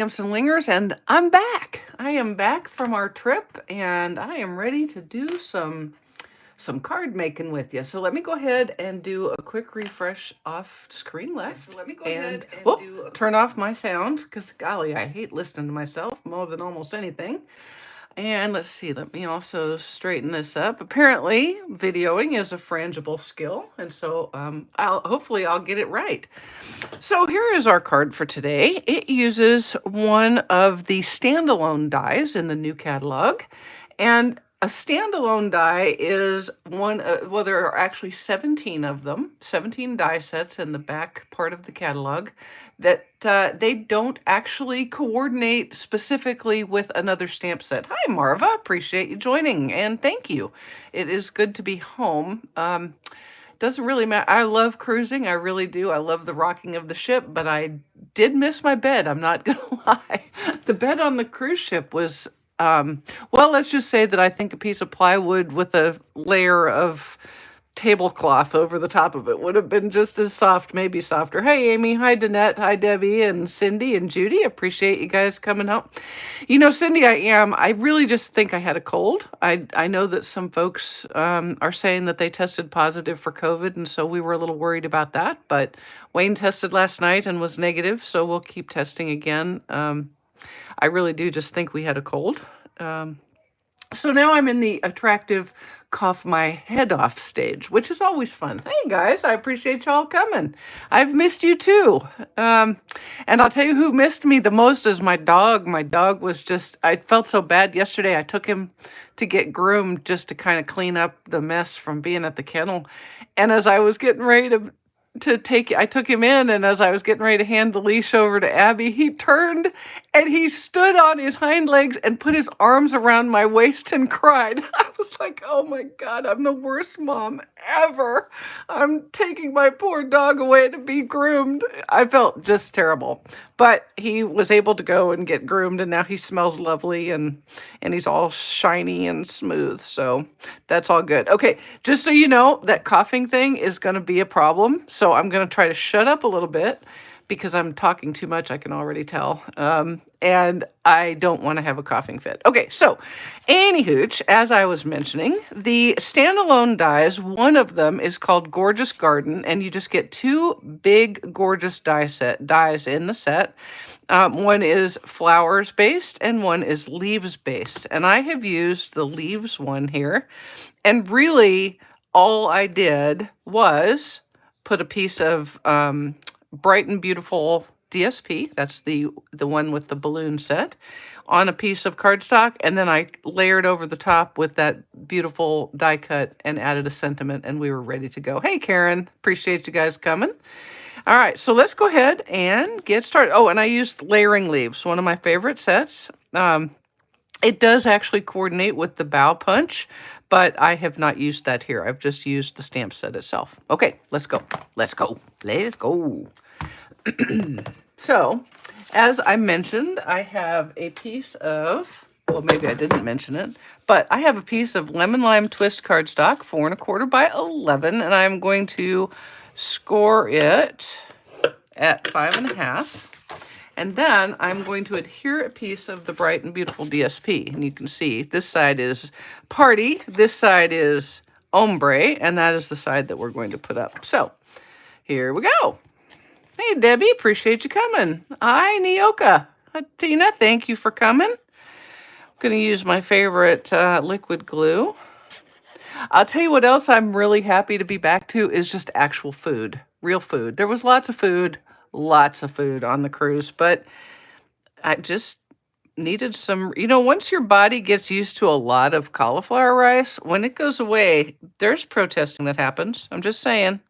Stamps-N-Lingers, and I'm back. I am back from our trip, and I am ready to do some card making with you. So let me go ahead and do a quick refresh off screen left. So let me go ahead and turn off my sound, because golly, I hate listening to myself more than almost anything. And let's see, let me also straighten this up. Apparently, videoing is a frangible skill, and so hopefully I'll get it right. So here is our card for today. It uses one of the standalone dies in the new catalog, and a standalone die is one, well, there are actually 17 of them, 17 die sets in the back part of the catalog that they don't actually coordinate specifically with another stamp set. Hi, Marva. Appreciate you joining, and thank you. It is good to be home. Doesn't really matter. I love cruising. I really do. I love the rocking of the ship, but I did miss my bed. I'm not going to lie. The bed on the cruise ship was well, let's just say that I think a piece of plywood with a layer of tablecloth over the top of it would have been just as soft, maybe softer. Hey, Amy. Hi, Danette. Hi, Debbie and Cindy and Judy. Appreciate you guys coming out. You know, Cindy, I really just think I had a cold. I know that some folks are saying that they tested positive for COVID, and so we were a little worried about that. But Wayne tested last night and was negative, so we'll keep testing again. I really do just think we had a cold. So now I'm in the attractive cough my head off stage, which is always fun. Hey guys, I appreciate y'all coming. I've missed you too. And I'll tell you who missed me the most is my dog. My dog was just, I felt so bad yesterday. I took him to get groomed just to kind of clean up the mess from being at the kennel. And as I was getting ready I took him in, and as I was getting ready to hand the leash over to Abby, he turned and he stood on his hind legs and put his arms around my waist and cried. I was like, oh my God, I'm the worst mom ever. I'm taking my poor dog away to be groomed. I felt just terrible. But he was able to go and get groomed, and now he smells lovely, and he's all shiny and smooth. So that's all good. Okay, just so you know, that coughing thing is going to be a problem. So I'm going to try to shut up a little bit because I'm talking too much, I can already tell. And I don't want to have a coughing fit. Okay, so anywho, as I was mentioning, the standalone dies, one of them is called Gorgeous Garden, and you just get two big gorgeous dies in the set. One is flowers based and one is leaves based. And I have used the leaves one here. And really all I did was put a piece of Bright and Beautiful DSP, that's the one with the balloon set, on a piece of cardstock, and then I layered over the top with that beautiful die cut and added a sentiment, and we were ready to go. Hey, Karen, appreciate you guys coming. All right, so let's go ahead and get started. Oh, and I used layering leaves, one of my favorite sets. It does actually coordinate with the bow punch, but I have not used that here. I've just used the stamp set itself. Okay, let's go. Let's go. Let's go. So, as I mentioned, I have a piece of, well, maybe I didn't mention it, but I have a piece of lemon lime twist cardstock, 4 1/4 by 11, and I'm going to score it at 5 1/2. And then I'm going to adhere a piece of the Bright and Beautiful DSP. And you can see this side is party, this side is ombre, and that is the side that we're going to put up. So here we go. Hey, Debbie, appreciate you coming. Hi, Nioka. Hi, Tina, thank you for coming. I'm going to use my favorite liquid glue. I'll tell you what else I'm really happy to be back to is just actual food, real food. There was lots of food on the cruise, but I just needed some, once your body gets used to a lot of cauliflower rice, when it goes away, there's protesting that happens. I'm just saying.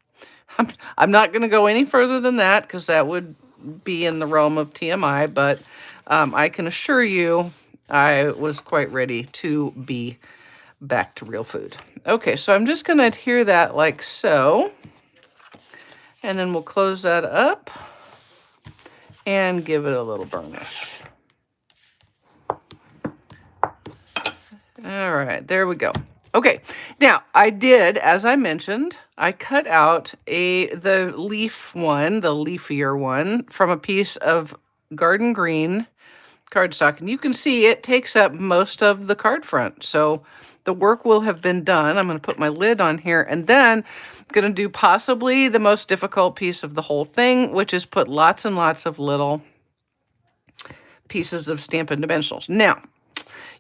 I'm not going to go any further than that because that would be in the realm of TMI, but I can assure you I was quite ready to be back to real food. Okay, so I'm just going to adhere that like so, and then we'll close that up and give it a little burnish. All right, there we go. Okay, now I did, as I mentioned, I cut out the leaf one, the leafier one, from a piece of garden green cardstock. And you can see it takes up most of the card front. So the work will have been done. I'm going to put my lid on here, and then I'm going to do possibly the most difficult piece of the whole thing, which is put lots and lots of little pieces of Stampin' Dimensionals. Now,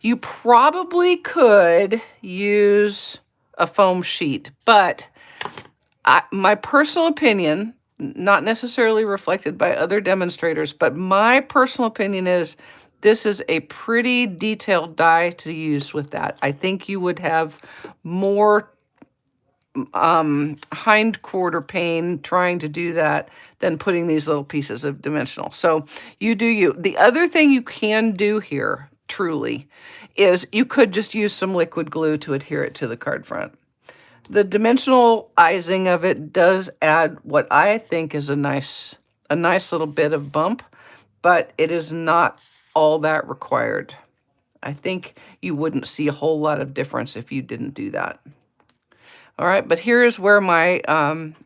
you probably could use a foam sheet, but my personal opinion, not necessarily reflected by other demonstrators, but my personal opinion is this is a pretty detailed die to use with that. I think you would have more hind quarter pain trying to do that than putting these little pieces of dimensional. So you do you. The other thing you can do here, truly, is you could just use some liquid glue to adhere it to the card front. The dimensionalizing of it does add what I think is a nice little bit of bump, but it is not all that required. I think you wouldn't see a whole lot of difference if you didn't do that. All right, but here's where my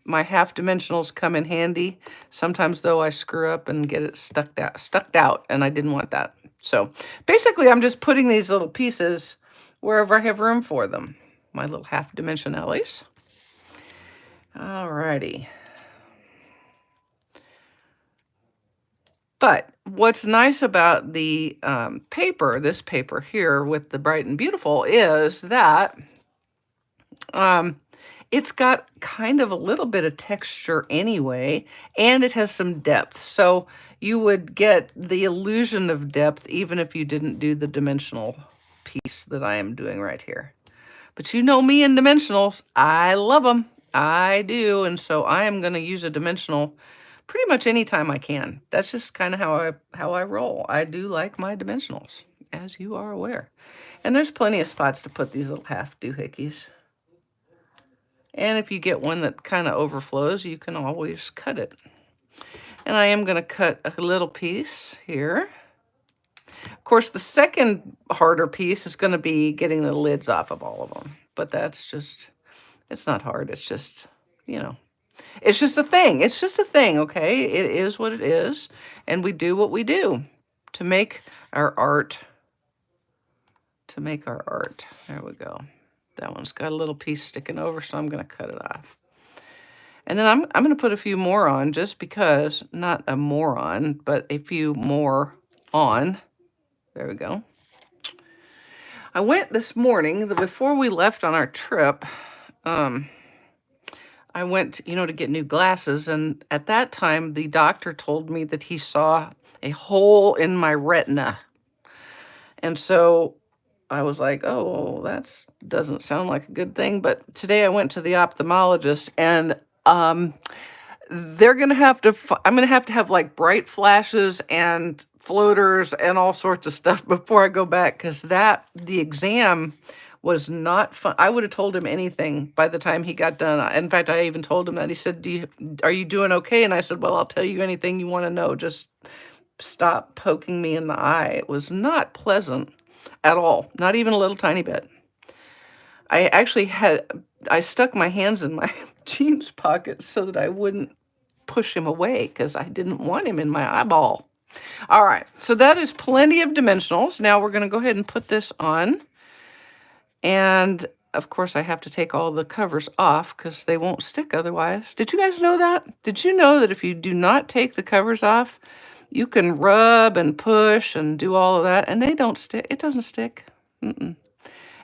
my half dimensionals come in handy. Sometimes though I screw up and get it stuck out, and I didn't want that. So basically I'm just putting these little pieces wherever I have room for them. My little half dimensionales. All righty. But what's nice about the paper, this paper here with the Bright and Beautiful, is that it's got kind of a little bit of texture anyway, and it has some depth. So you would get the illusion of depth even if you didn't do the dimensional piece that I am doing right here. But you know me and dimensionals, I love them. I do, and so I am going to use a dimensional pretty much anytime I can. That's just kind of how I roll. I do like my dimensionals, as you are aware. And there's plenty of spots to put these little half doohickeys. And if you get one that kind of overflows, you can always cut it. And I am going to cut a little piece here. Of course, the second harder piece is going to be getting the lids off of all of them. But that's just, it's not hard. It's just, you know, it's just a thing. It's just a thing, okay? It is what it is. And we do what we do to make our art. To make our art. There we go. That one's got a little piece sticking over, so I'm going to cut it off. And then I'm going to put a few more on just because, not a moron, but a few more on. There we go. I went this morning, before we left on our trip, I went, you know, to get new glasses. And at that time, the doctor told me that he saw a hole in my retina. And so I was like, oh, that doesn't sound like a good thing. But today I went to the ophthalmologist, and they're going to have to, I'm going to have like bright flashes and floaters and all sorts of stuff before I go back, because the exam was not fun. I would have told him anything by the time he got done. In fact, I even told him that. He said, are you doing okay? And I said, well, I'll tell you anything you want to know. Just stop poking me in the eye. It was not pleasant at all. Not even a little tiny bit. I stuck my hands in my jeans pockets so that I wouldn't push him away, because I didn't want him in my eyeball. All right, so that is plenty of dimensionals. Now we're going to go ahead and put this on. And of course, I have to take all the covers off because they won't stick otherwise. Did you guys know that? Did you know that if you do not take the covers off, you can rub and push and do all of that, and they don't stick? It doesn't stick.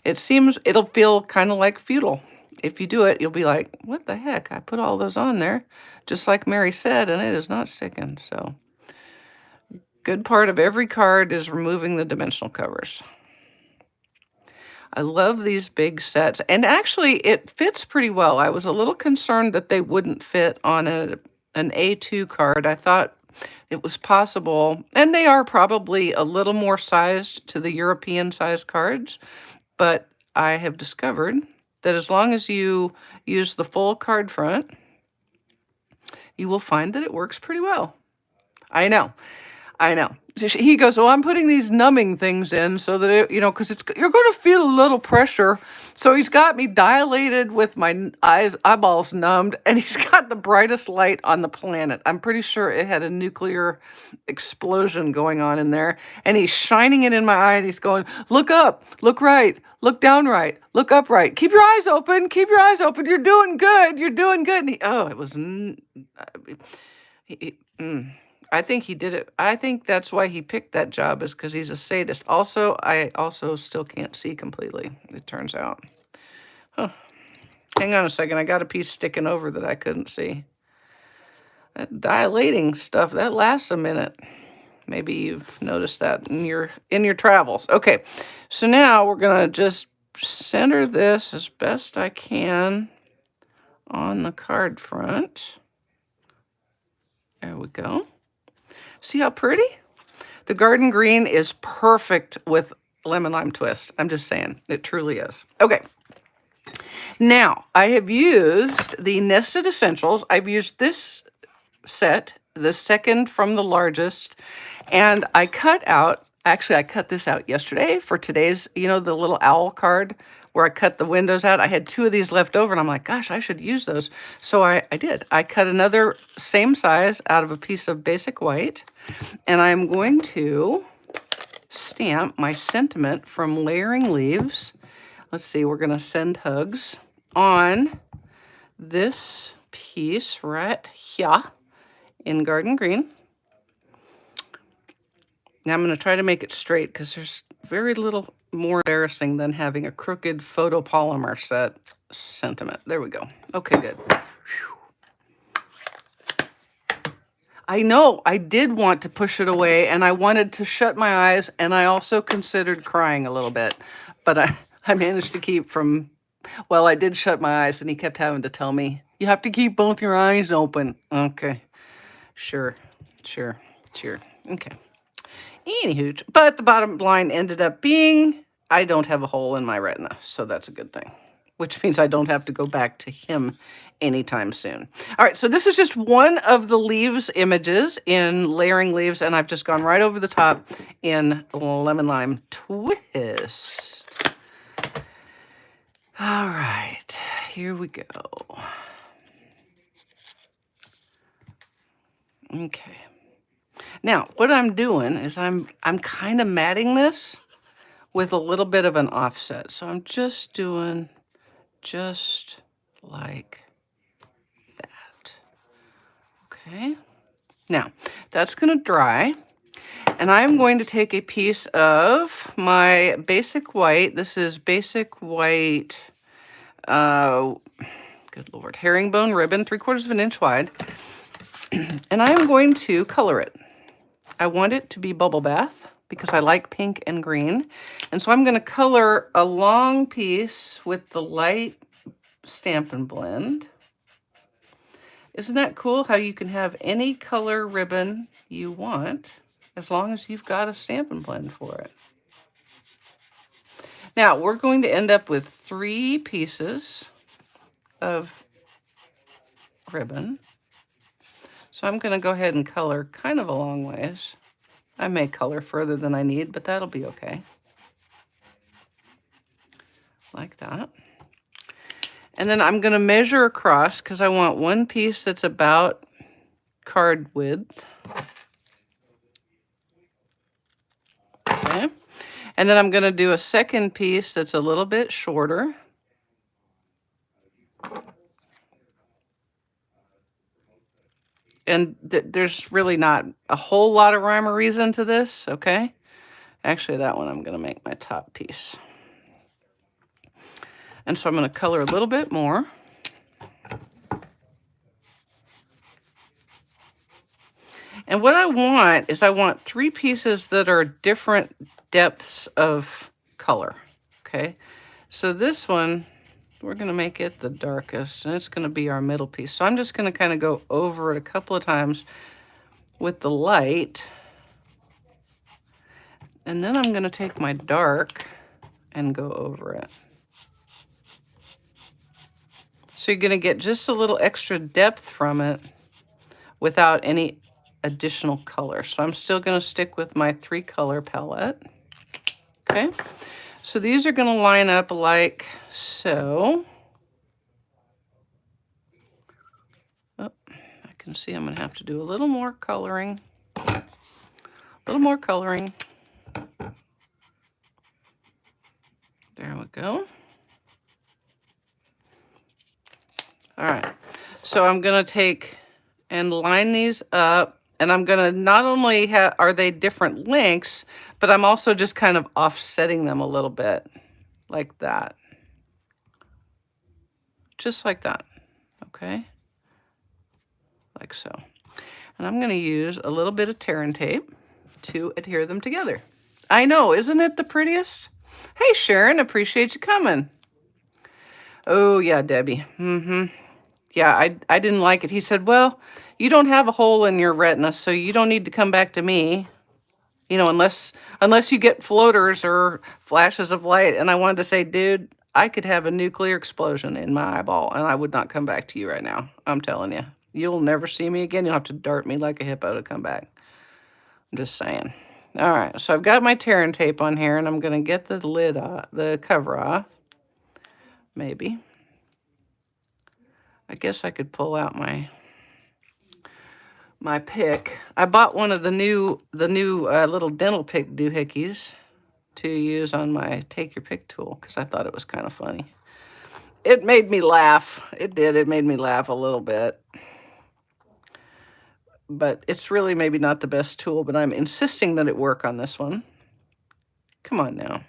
It'll feel kind of like futile. If you do it, you'll be like, what the heck? I put all those on there, just like Mary said, and it is not sticking. So good part of every card is removing the dimensional covers. I love these big sets, and actually it fits pretty well. I was a little concerned that they wouldn't fit on an A2 card. I thought it was possible, and they are probably a little more sized to the European size cards, but I have discovered that as long as you use the full card front, you will find that it works pretty well. I know. I know. He goes, "Well, I'm putting these numbing things in so that it, because you're going to feel a little pressure." So he's got me dilated with my eyeballs numbed, and he's got the brightest light on the planet. I'm pretty sure it had a nuclear explosion going on in there, and he's shining it in my eye, and he's going, "Look up, look right, look down right, look upright. Keep your eyes open, keep your eyes open. You're doing good, you're doing good." And it was. I think he did it. I think that's why he picked that job, is because he's a sadist. Also, I also still can't see completely, it turns out. Huh. Hang on a second. I got a piece sticking over that I couldn't see. That dilating stuff, that lasts a minute. Maybe you've noticed that in your travels. Okay, so now we're gonna just center this as best I can on the card front. There we go. See how pretty? The garden green is perfect with lemon lime twist. I'm just saying, it truly is. Okay. Now, I have used the Nested Essentials. I've used this set, the second from the largest, and I cut this out yesterday for today's, the little owl card where I cut the windows out. I had 2 of these left over, and I'm like, gosh, I should use those. So I did. I cut another same size out of a piece of basic white, and I'm going to stamp my sentiment from Layering Leaves. Let's see, we're going to send hugs on this piece right here in Garden Green. Now I'm going to try to make it straight because there's very little more embarrassing than having a crooked photopolymer set sentiment. There we go. Okay, good. Whew. I know I did want to push it away, and I wanted to shut my eyes, and I also considered crying a little bit, but I managed to keep from, well, I did shut my eyes, and he kept having to tell me, you have to keep both your eyes open. Okay, sure. Okay. Anywho, but the bottom line ended up being, I don't have a hole in my retina, so that's a good thing, which means I don't have to go back to him anytime soon. All right, so this is just one of the leaves images in Layering Leaves, and I've just gone right over the top in Lemon Lime Twist. All right, here we go. Okay. Now, what I'm doing is I'm kind of matting this with a little bit of an offset. So I'm just doing just like that. Okay. Now, that's going to dry. And I'm going to take a piece of my basic white. This is basic white, good Lord, herringbone ribbon, 3/4 of an inch wide. And I'm going to color it. I want it to be bubble bath because I like pink and green. And so I'm going to color a long piece with the light Stampin' Blend. Isn't that cool how you can have any color ribbon you want as long as you've got a Stampin' Blend for it? Now, we're going to end up with 3 pieces of ribbon. So I'm going to go ahead and color kind of a long ways. I may color further than I need, but that'll be okay. Like that. And then I'm going to measure across because I want one piece that's about card width. Okay. And then I'm going to do a second piece that's a little bit shorter. And there's really not a whole lot of rhyme or reason to this, okay? Actually, that one I'm going to make my top piece. And so I'm going to color a little bit more. And what I want is I want 3 pieces that are different depths of color, okay? So this one, we're going to make it the darkest, and it's going to be our middle piece. So I'm just going to kind of go over it a couple of times with the light. And then I'm going to take my dark and go over it. So you're going to get just a little extra depth from it without any additional color. So I'm still going to stick with my 3-color palette. Okay, so these are going to line up like so. Oh, I can see I'm going to have to do a little more coloring. A little more coloring. There we go. All right, so I'm going to take and line these up. And I'm going to not only have, are they different lengths, but I'm also just kind of offsetting them a little bit like that. Just like that, okay? Like so. And I'm going to use a little bit of tear and tape to adhere them together. I know, isn't it the prettiest? Hey, Sharon, appreciate you coming. Oh, yeah, Debbie. Yeah, I didn't like it. He said, well, you don't have a hole in your retina, so you don't need to come back to me. You know, unless you get floaters or flashes of light. And I wanted to say, dude, I could have a nuclear explosion in my eyeball and I would not come back to you right now. I'm telling you. You'll never see me again. You'll have to dart me like a hippo to come back. I'm just saying. All right, so I've got my tear and tape on here and I'm going to get the lid off, the cover off. Maybe. I guess I could pull out my pick. I bought one of the new little dental pick doohickeys to use on my take your pick tool because I thought it was kind of funny. It made me laugh. It did. It made me laugh a little bit. But it's really maybe not the best tool, but I'm insisting that it work on this one. Come on now.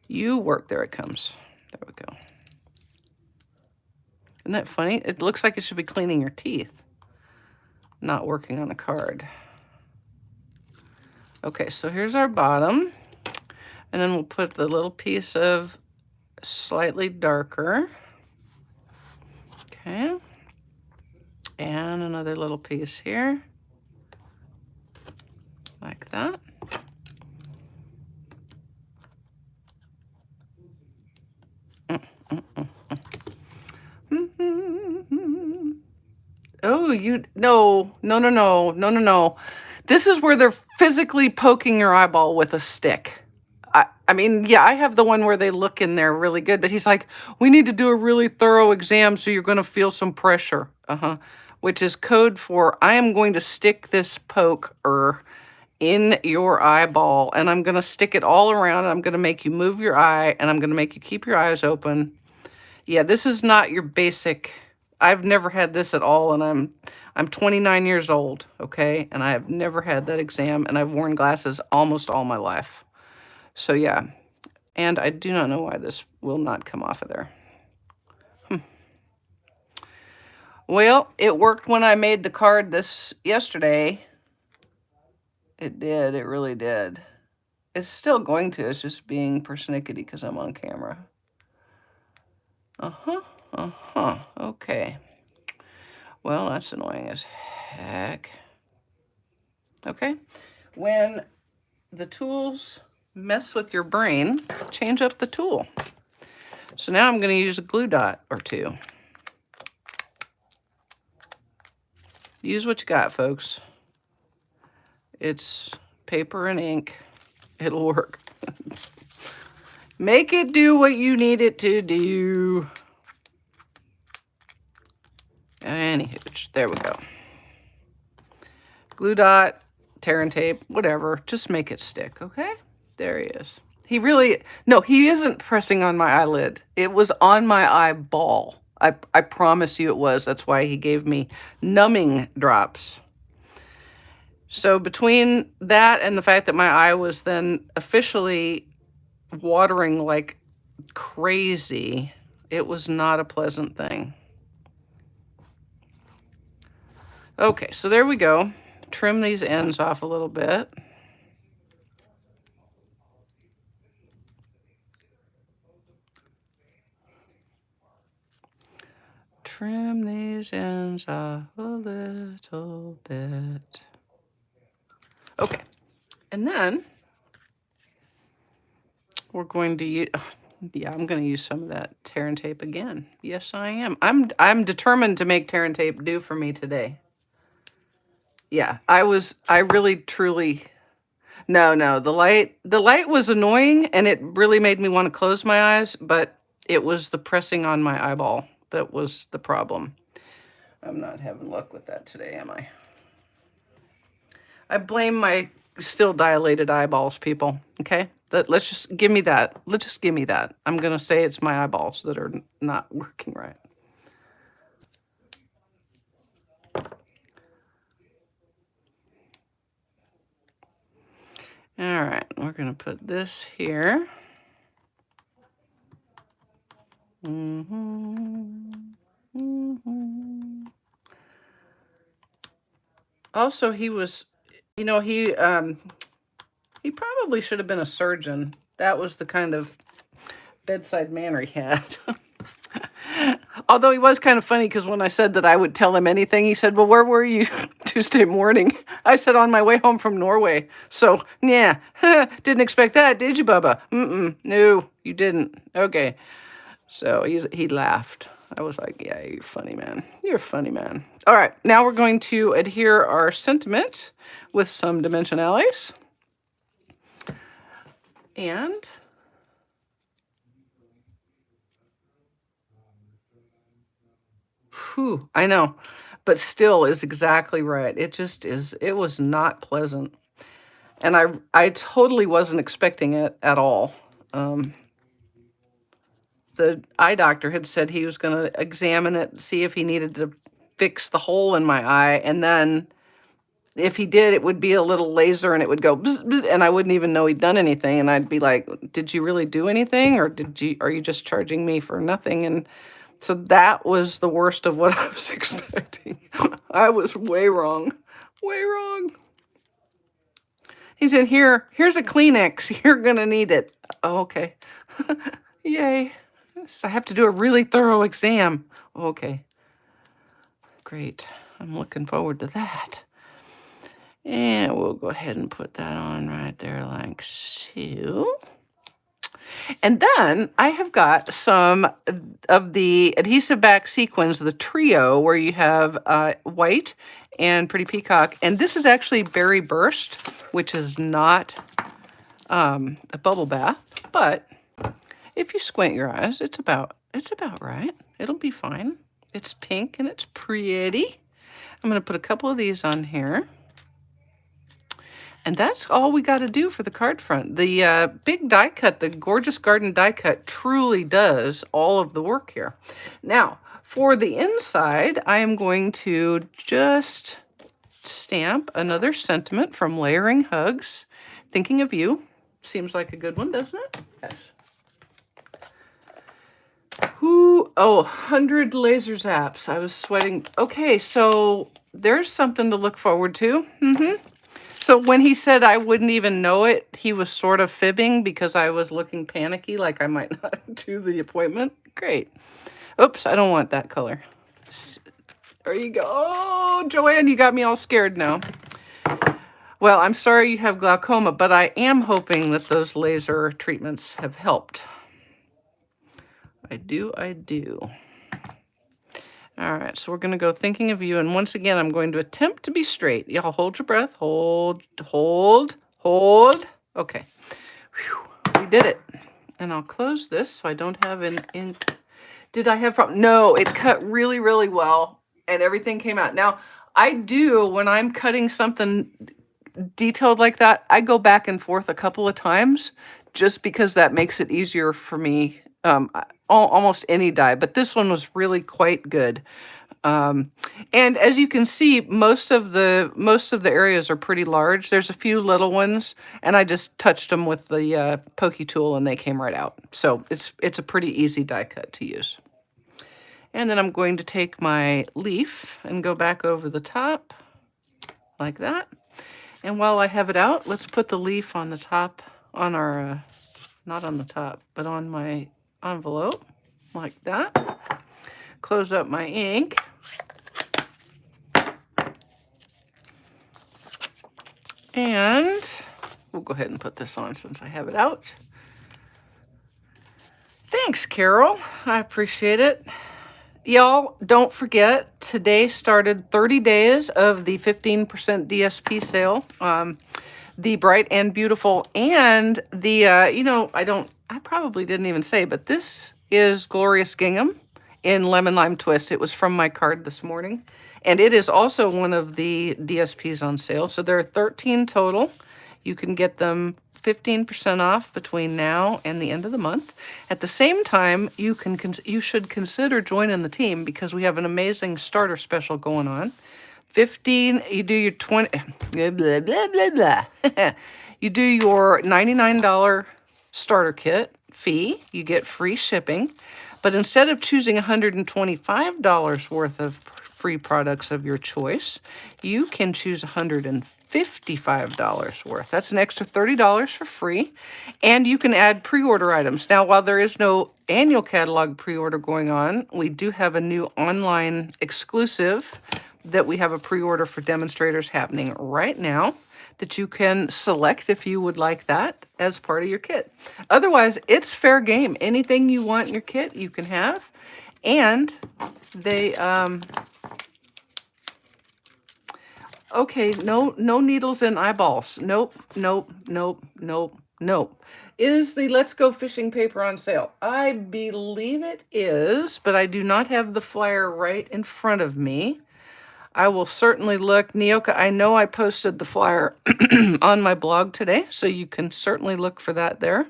You work. There it comes. There we go. Isn't that funny? It looks like it should be cleaning your teeth, not working on a card. Okay, so here's our bottom. And then we'll put the little piece of slightly darker. Okay. And another little piece here. Like that. Oh, no. This is where they're physically poking your eyeball with a stick. I mean, yeah, I have the one where they look in there really good, but he's like, we need to do a really thorough exam, so you're going to feel some pressure. Which is code for, I am going to stick this poker in your eyeball, and I'm going to stick it all around, and I'm going to make you move your eye, and I'm going to make you keep your eyes open. Yeah, this is not your basic. I've never had this at all, and I'm 29 years old, okay? And I have never had that exam, and I've worn glasses almost all my life. So yeah, and I do not know why this will not come off of there. Well, it worked when I made the card yesterday. It did, it really did. It's still going to, it's just being persnickety because I'm on camera. Okay. Well, that's annoying as heck. Okay. When the tools mess with your brain, change up the tool. So now I'm going to use a glue dot or two. Use what you got, folks. It's paper and ink. It'll work. Make it do what you need it to do. Anywho, there we go. Glue dot, tear and tape, whatever. Just make it stick, okay? There he is. No, he isn't pressing on my eyelid. It was on my eyeball. I promise you it was. That's why he gave me numbing drops. So between that and the fact that my eye was then officially watering like crazy, it was not a pleasant thing. Okay, so there we go. Trim these ends off a little bit. Trim these ends off a little bit. Okay, and then we're going to use, yeah, I'm going to use some of that tear and tape again. Yes, I am. I'm determined to make tear and tape do for me today. Yeah, I really truly, no, the light was annoying and it really made me want to close my eyes, but it was the pressing on my eyeball that was the problem. I'm not having luck with that today, am I? I blame my still dilated eyeballs, people. Okay? Let's just give me that. Let's just give me that. I'm going to say it's my eyeballs that are not working right. All right, we're going to put this here. Also, he was, you know, he probably should have been a surgeon. That was the kind of bedside manner he had. Although he was kind of funny because when I said that I would tell him anything, he said, "Well, where were you Tuesday morning?" I said, "On my way home from Norway." So, yeah, didn't expect that, did you, Bubba? No, you didn't. Okay. So he laughed. I was like, "Yeah, you're funny, man. You're a funny man." All right, now we're going to adhere our sentiment with some dimensionales. And whew, I know, but still is exactly right. It just is. It was not pleasant, and I totally wasn't expecting it at all. Um, the eye doctor had said he was going to examine it, see if he needed to fix the hole in my eye, and then if he did, it would be a little laser and it would go bzz, bzz, and I wouldn't even know he'd done anything. And I'd be like, "Did you really do anything, or are you just charging me for nothing?" And so that was the worst of what I was expecting. I was way wrong. Way wrong. He said, here's a Kleenex. You're gonna need it. Oh, okay. Yay. So I have to do a really thorough exam. Okay. Great. I'm looking forward to that. And we'll go ahead and put that on right there like so. And then I have got some of the adhesive back sequins, the trio, where you have white and Pretty Peacock. And this is actually Berry Burst, which is not a bubble bath. But if you squint your eyes, it's about right. It'll be fine. It's pink and it's pretty. I'm going to put a couple of these on here. And that's all we got to do for the card front. The big die cut, the Gorgeous Garden die cut, truly does all of the work here. Now, for the inside, I am going to just stamp another sentiment from Layering Hugs. Thinking of You. Seems like a good one, doesn't it? Yes. Ooh, oh, 100 laser zaps. I was sweating. Okay, so there's something to look forward to. So when he said I wouldn't even know it, he was sort of fibbing because I was looking panicky, like I might not do the appointment. Great. Oops, I don't want that color. There you go. Oh, Joanne, you got me all scared now. Well, I'm sorry you have glaucoma, but I am hoping that those laser treatments have helped. I do. All right, so we're going to go Thinking of You. And once again, I'm going to attempt to be straight. Y'all hold your breath. Hold. Okay. Whew, we did it. And I'll close this so I don't have an ink. Did I have problem? No, it cut really, really well. And everything came out. Now, I do, when I'm cutting something detailed like that, I go back and forth a couple of times just because that makes it easier for me. Almost any die, but this one was really quite good. And as you can see, most of the areas are pretty large. There's a few little ones, and I just touched them with the pokey tool, and they came right out. So it's a pretty easy die cut to use. And then I'm going to take my leaf and go back over the top like that. And while I have it out, let's put the leaf on the top, on our, not on the top, but on my envelope like that. Close up my ink. And we'll go ahead and put this on since I have it out. Thanks, Carol. I appreciate it. Y'all, don't forget, today started 30 days of the 15% DSP sale. The Bright and Beautiful and the, I probably didn't even say, but this is Glorious Gingham in Lemon Lime Twist. It was from my card this morning. And it is also one of the DSPs on sale. So there are 13 total. You can get them 15% off between now and the end of the month. At the same time, you should consider joining the team because we have an amazing starter special going on. 15, you do your 20, blah, blah, blah, blah, blah. You do your $99 starter kit fee, you get free shipping. But instead of choosing $125 worth of free products of your choice, you can choose $155 worth. That's an extra $30 for free. And you can add pre-order items. Now, while there is no annual catalog pre-order going on, we do have a new online exclusive that we have a pre-order for demonstrators happening right now that you can select if you would like that as part of your kit. Otherwise, it's fair game. Anything you want in your kit, you can have. And they, okay, no needles and eyeballs. Nope, nope, nope, nope, nope. Is the Let's Go Fishing paper on sale? I believe it is, but I do not have the flyer right in front of me. I will certainly look. Nyoka, I know I posted the flyer on my blog today, so you can certainly look for that there.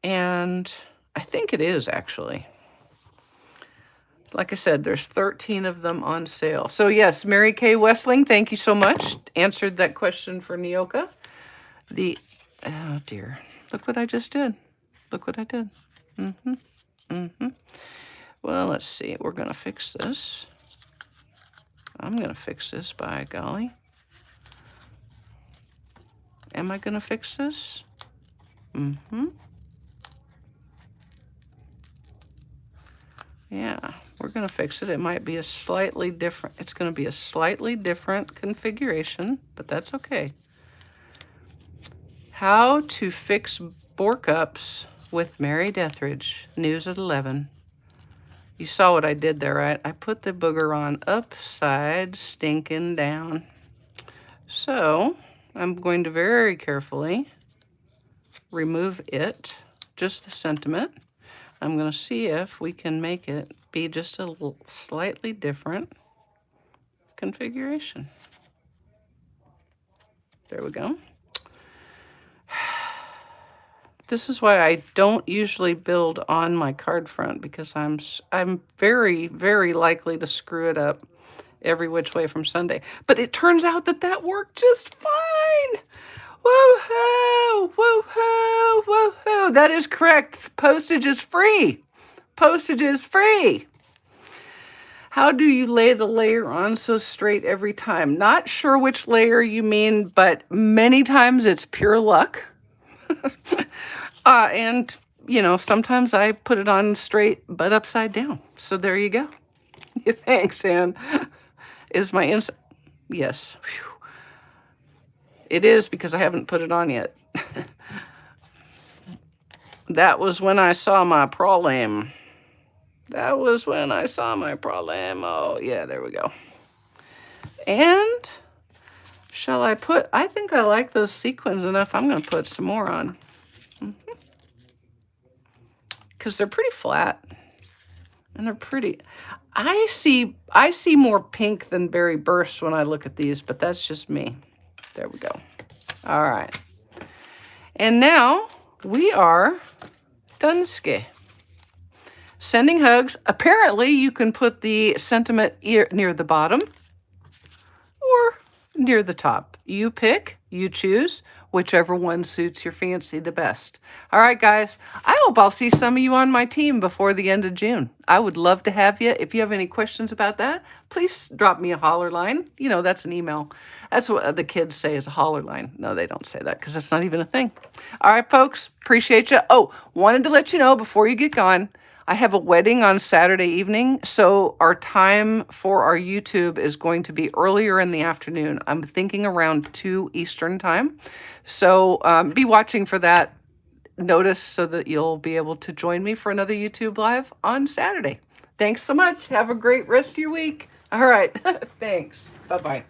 And I think it is, actually. Like I said, there's 13 of them on sale. So yes, Mary Kay Westling, thank you so much. Answered that question for Nyoka. Oh dear, look what I just did. Look what I did. Well, let's see. We're going to fix this. I'm going to fix this, by golly. Am I going to fix this? Yeah, we're going to fix it. It might be a slightly different, it's going to be a slightly different configuration, but that's okay. How to fix Bork Ups with Mary Dethridge, news at 11. You saw what I did there, right? I put the booger on upside stinking down. So I'm going to very carefully remove it, just the sentiment. I'm going to see if we can make it be just a little slightly different configuration. There we go. This is why I don't usually build on my card front, because I'm very, very likely to screw it up every which way from Sunday. But it turns out that worked just fine. Woohoo! Woohoo! Woohoo! That is correct. Postage is free. Postage is free. How do you lay the layer on so straight every time? Not sure which layer you mean, but many times it's pure luck. And, sometimes I put it on straight but upside down. So there you go. Thanks, Anne. Is my insight? Yes. Whew. It is, because I haven't put it on yet. That was when I saw my problem. That was when I saw my problem. Oh, yeah, there we go. And shall I put, I think I like those sequins enough. I'm going to put some more on. Because they're pretty flat. And they're pretty. I see more pink than berry burst when I look at these, but that's just me. There we go. All right. And now we are done. Sending hugs. Apparently, you can put the sentiment near the bottom or near the top. You pick, you choose, whichever one suits your fancy the best. All right, guys, I hope I'll see some of you on my team before the end of June. I would love to have you. If you have any questions about that, please drop me a holler line. That's an email. That's what the kids say is a holler line. No, they don't say that because that's not even a thing. All right, folks, appreciate you. Oh, wanted to let you know before you get gone, I have a wedding on Saturday evening, so our time for our YouTube is going to be earlier in the afternoon. I'm thinking around 2 Eastern time. So be watching for that. notice so that you'll be able to join me for another YouTube Live on Saturday. Thanks so much. Have a great rest of your week. All right. Thanks. Bye-bye.